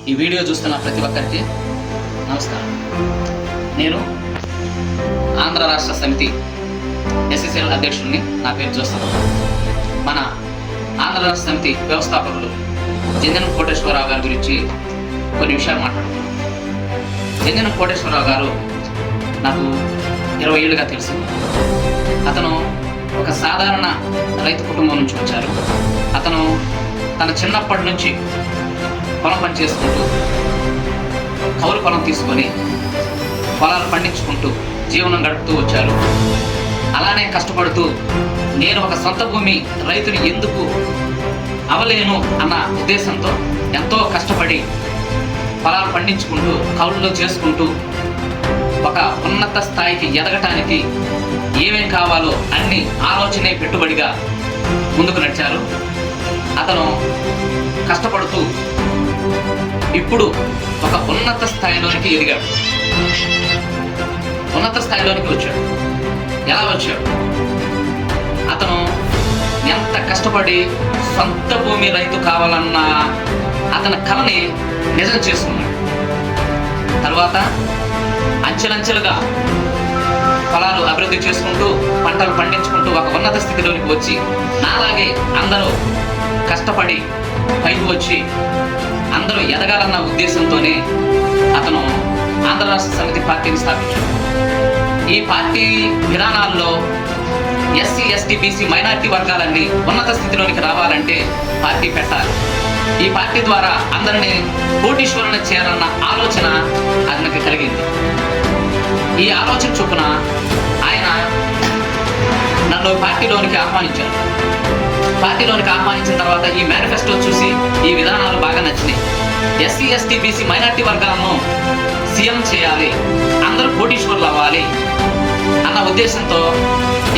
ఈ వీడియో చూస్తున్న ప్రతి ఒక్కరికి నమస్కారం. నేను ఆంధ్ర రాష్ట్ర సమితి ఎస్ఎస్ఎల్ అధ్యక్షుడిని. నా పేరు జోసఫ్. మన ఆంధ్ర రాష్ట్ర సమితి వ్యవస్థాపకులు జంజనం కోటేశ్వరరావు గారి గురించి కొన్ని విషయాలు మాట్లాడుతున్నాను. జంజనం కోటేశ్వరరావు గారు నాకు 20 ఏళ్ళుగా తెలుసు. అతను ఒక సాధారణ రైతు కుటుంబం నుంచి వచ్చారు. అతను తన చిన్నప్పటి నుంచి పొలం పని చేసుకుంటూ కౌలు పొలం తీసుకొని పొలాలు పండించుకుంటూ జీవనం గడుపుతూ వచ్చారు. అలానే కష్టపడుతూ నేను ఒక సొంత భూమి రైతుని ఎందుకు అవలేను అన్న ఉద్దేశంతో ఎంతో కష్టపడి పొలాలు పండించుకుంటూ కౌలులో చేసుకుంటూ ఒక ఉన్నత స్థాయికి ఎదగటానికి ఏమేం కావాలో అన్ని ఆలోచనే పెట్టుబడిగా ముందుకు నడిచారు. అతను కష్టపడుతూ ఇప్పుడు ఒక ఉన్నత స్థాయిలోనికి ఎదిగాడు. ఉన్నత స్థాయిలోనికి వచ్చాడు. ఎలా వచ్చాడు? అతను ఎంత కష్టపడి సొంత భూమి రైతు కావాలన్న అతని కలని నిజం చేసుకున్నాడు. తర్వాత అంచెలంచెలుగా పొలాలు అభివృద్ధి చేసుకుంటూ పంటలు పండించుకుంటూ ఒక ఉన్నత స్థితిలోనికి వచ్చి నాలాగే అందరూ కష్టపడి పైకి వచ్చి అందరూ ఎదగాలన్న ఉద్దేశంతోనే అతను ఆంధ్ర రాష్ట్ర సమితి పార్టీని స్థాపించాడు. ఈ పార్టీ విధానాల్లో ఎస్సీ, ఎస్టీ, బీసీ, మైనారిటీ వర్గాలన్నీ ఉన్నత స్థితిలోనికి రావాలంటే పార్టీ పెట్టాలి. ఈ పార్టీ ద్వారా అందరినీ కోటీశ్వరుని చేయాలన్న ఆలోచన అతనికి కలిగింది. ఈ ఆలోచన చొప్పున ఆయన నన్ను పార్టీలోనికి ఆహ్వానించారు. పార్టీలోనికి ఆహ్వానించిన తర్వాత ఈ మేనిఫెస్టో చూసి ఈ విధానాలు బాగా నచ్చినాయి. ఎస్సీ, ఎస్టీ, బీసీ, మైనారిటీ వర్గాలను సీఎం చేయాలి, అందరూ కోటీశ్వరులు అవ్వాలి అన్న ఉద్దేశంతో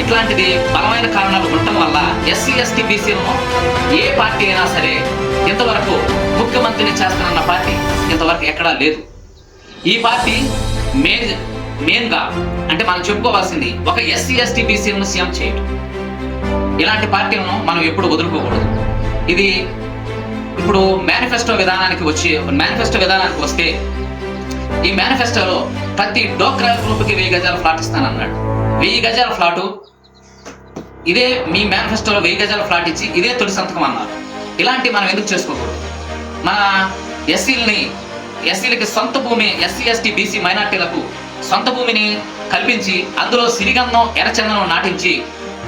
ఇట్లాంటిది బలమైన కారణాలు ఉండటం వల్ల ఎస్సీ, ఎస్టీ, బీసీలను ఏ పార్టీ అయినా సరే ఇంతవరకు ముఖ్యమంత్రిని చేస్తానన్న పార్టీ ఇంతవరకు ఎక్కడా లేదు. ఈ పార్టీ మెయిన్గా అంటే మనం చెప్పుకోవాల్సింది ఒక ఎస్సీ, ఎస్టీ, బీసీలను సీఎం చేయటం. ఇలాంటి పార్టీలను మనం ఎప్పుడు వదులుకోకూడదు. ఇది ఇప్పుడు మేనిఫెస్టో విధానానికి వస్తే ఈ మేనిఫెస్టోలో ప్రతి డోక్రా గ్రూప్కి 1000 గజాల ఫ్లాట్ ఇస్తానన్నాడు. 1000 గజాల ఫ్లాటు ఇదే మీ మేనిఫెస్టోలో 1000 గజాల ఫ్లాట్ ఇచ్చి ఇదే తొలి సంతకం అన్నారు. ఇలాంటి మనం ఎందుకు చేసుకోకూడదు? మన ఎస్సీలకి సొంత భూమి, ఎస్సీ, ఎస్టీ, బీసీ, మైనార్టీలకు సొంత భూమిని కల్పించి అందులో సిరిగంధం, ఎర్రచందనం నాటించి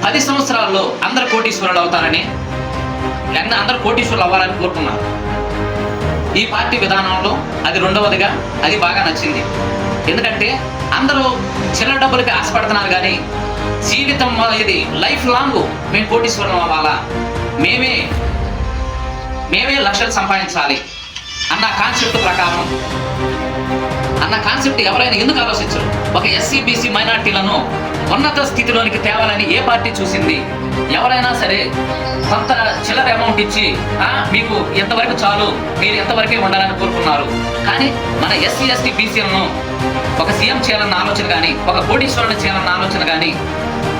10 సంవత్సరాల్లో అందరు కోటీశ్వరులు అవుతారని, అందరు కోటీశ్వరులు అవ్వాలని కోరుకున్నారు. ఈ పార్టీ విధానంలో అది రెండవదిగా అది బాగా నచ్చింది. ఎందుకంటే అందరూ చిల్లర డబ్బులకి ఆశపడుతున్నారు కానీ జీవితం ఇది లైఫ్ లాంగ్ మేము కోటీశ్వరులు అవ్వాలా, మేమే లక్షలు సంపాదించాలి అన్న కాన్సెప్ట్ ఎవరైనా ఎందుకు ఆలోచించరు? ఒక ఎస్సీ, బీసీ, మైనార్టీలను ఉన్నత స్థితిలోనికి తేవాలని ఏ పార్టీ చూసింది? ఎవరైనా సరే కొంత చిల్లర అమౌంట్ ఇచ్చి మీకు ఎంతవరకు చాలు, మీరు ఎంతవరకే ఉండాలని కోరుకున్నారు. కానీ మన ఎస్సీ, ఎస్టీ, బీసీలను ఒక సీఎం చేయాలన్న ఆలోచన కానీ ఒక కోటీశ్వరుని చేయాలన్న ఆలోచన కానీ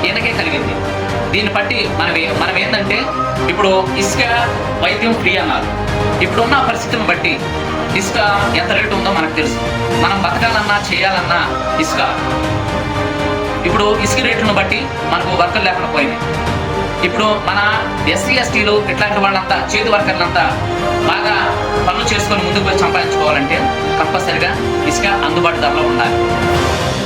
ఈయనకే కలిగింది. దీన్ని బట్టి మనం ఏంటంటే ఇప్పుడు ఇసుక వైద్యం ఫ్రీ అన్నారు. ఇప్పుడున్న పరిస్థితిని బట్టి ఇసుక ఎంత రేటు ఉందో మనకు తెలుసు. మనం బతకాలన్నా చేయాలన్నా ఇప్పుడు ఇసుక రేట్లను బట్టి మనకు వర్కర్లు లేకుండా పోయింది. ఇప్పుడు మన ఎస్సీ, ఎస్టీలు ఇట్లాంటి వాళ్ళంతా చేతి వర్కర్లంతా బాగా పనులు చేసుకొని ముందుకు పోయి సంపాదించుకోవాలంటే కంపల్సరిగా ఇసుక అందుబాటు ధరలో ఉండాలి.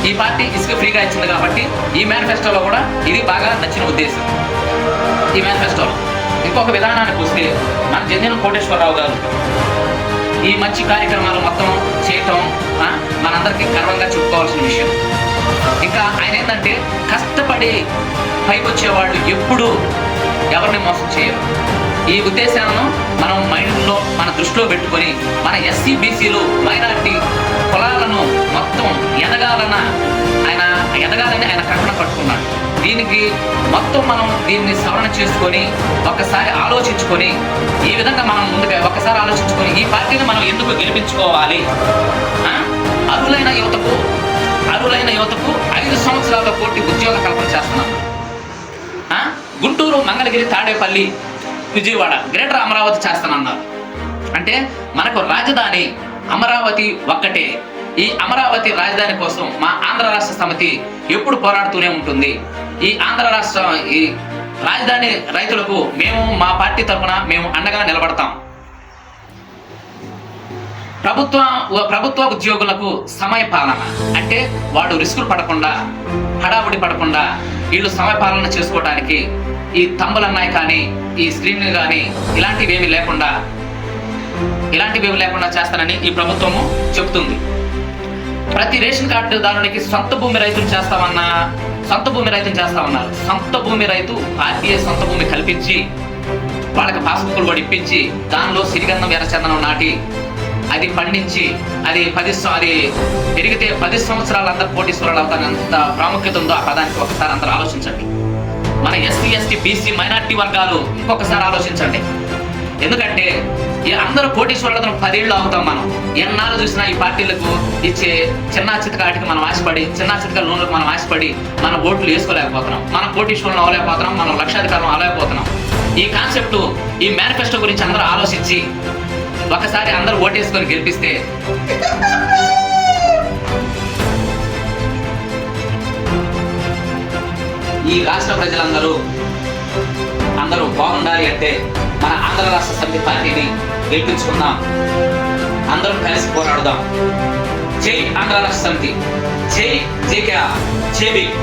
ఈ పార్టీ ఇసుక ఫ్రీగా ఇచ్చింది కాబట్టి ఈ మేనిఫెస్టోలో కూడా ఇది బాగా నచ్చిన ఉద్దేశం. ఈ మేనిఫెస్టోలో ఇంకొక విధానానికి వస్తే మన జంజనం కోటేశ్వరరావు గారు ఈ మంచి కార్యక్రమాలు మొత్తం చేయటం మనందరికీ గర్వంగా చెప్పుకోవాల్సిన విషయం. ఇంకా ఆయన ఏంటంటే కష్టపడి పైకి వచ్చేవాళ్ళు ఎప్పుడూ ఎవరిని మోసం చేయరు. ఈ ఉద్దేశాలను మనం మైండ్లో మన దృష్టిలో పెట్టుకొని మన ఎస్సీ, బీసీలు, మైనారిటీ కులాలను మొత్తం ఎదగాలని ఆయన కంకణం కట్టుకున్నాడు. దీనికి మొత్తం మనం దీన్ని సవరణ చేసుకొని ఒక్కసారి ఆలోచించుకొని ఈ విధంగా మనం ముందుగా ఒక్కసారి ఆలోచించుకొని ఈ పార్టీని మనం ఎందుకు గెలిపించుకోవాలి? అర్హులైన యువతకు 5 సంవత్సరాల కోటి ఉద్యోగ కల్పన చేస్తున్నాం. గుంటూరు, మంగళగిరి, తాడేపల్లి, విజయవాడ, గ్రేటర్ అమరావతి చేస్తానన్నారు. అంటే మనకు రాజధాని అమరావతి ఒక్కటే. ఈ అమరావతి రాజధాని కోసం మా ఆంధ్ర రాష్ట్ర సమితి ఎప్పుడు పోరాడుతూనే ఉంటుంది. ఈ ఆంధ్ర రాష్ట్ర ఈ రాజధాని రైతులకు మేము మా పార్టీ తరఫున మేము అండగా నిలబడతాం. ప్రభుత్వ ఉద్యోగులకు సమయ పాలన అంటే వాడు రిస్కులు పడకుండా, హడావుడి పడకుండా వీళ్ళు సమయ పాలన చేసుకోవడానికి ఈ తంబులన్నాయి కానీ, ఈ స్క్రీన్లు కానీ ఇలాంటివి ఏమి లేకుండా చేస్తానని ఈ ప్రభుత్వము చెబుతుంది. ప్రతి రేషన్ కార్డుదారునికి సొంత భూమి రైతులు చేస్తామన్నారు. సొంత భూమి రైతు ఆర్టీఐ సొంత భూమి కల్పించి వాళ్ళకి పాస్బుక్లు కూడా ఇప్పించి దానిలో సిరిగంధం ఎర్రచందనం నాటి అది పండించి అది పెరిగితే 10 సంవత్సరాలు అందరూ కోటీశ్వరాలు అవుతానంత ప్రాముఖ్యత ఉందో ఆ పదానికి ఒకసారి అందరూ ఆలోచించండి. మన ఎస్సీ, ఎస్టీ, బీసీ, మైనార్టీ వర్గాలు ఇంకొకసారి ఆలోచించండి. ఎందుకంటే అందరూ కోటీశ్వరులను 10 ఏళ్ళు అవుతాం. మనం ఎన్నాళ్ళు చూసినా ఈ పార్టీలకు ఇచ్చే చిన్న చితకాటికి మనం ఆశపడి, చిన్న చితక లోన్లకు మనం ఆశపడి మన ఓట్లు వేసుకోలేకపోతున్నాం, మనం కోటీశ్వరులను అవ్వలేకపోతున్నాం, మనం లక్షాధికారం అవ్వలేకపోతున్నాం. ఈ కాన్సెప్ట్, ఈ మేనిఫెస్టో గురించి అందరూ ఆలోచించి ఒకసారి అందరూ ఓటేసుకొని గెలిపిస్తే ఈ రాష్ట్ర ప్రజలందరూ బాగుండాలి అంటే మన ఆంధ్ర రాష్ట్ర సమితి పార్టీని గెలిపించుకుందాం. అందరం కలిసి పోరాడుదాం. జై ఆంధ్ర రాష్ట్ర సమితి, జై జేకేఆర్, జై భీమ్.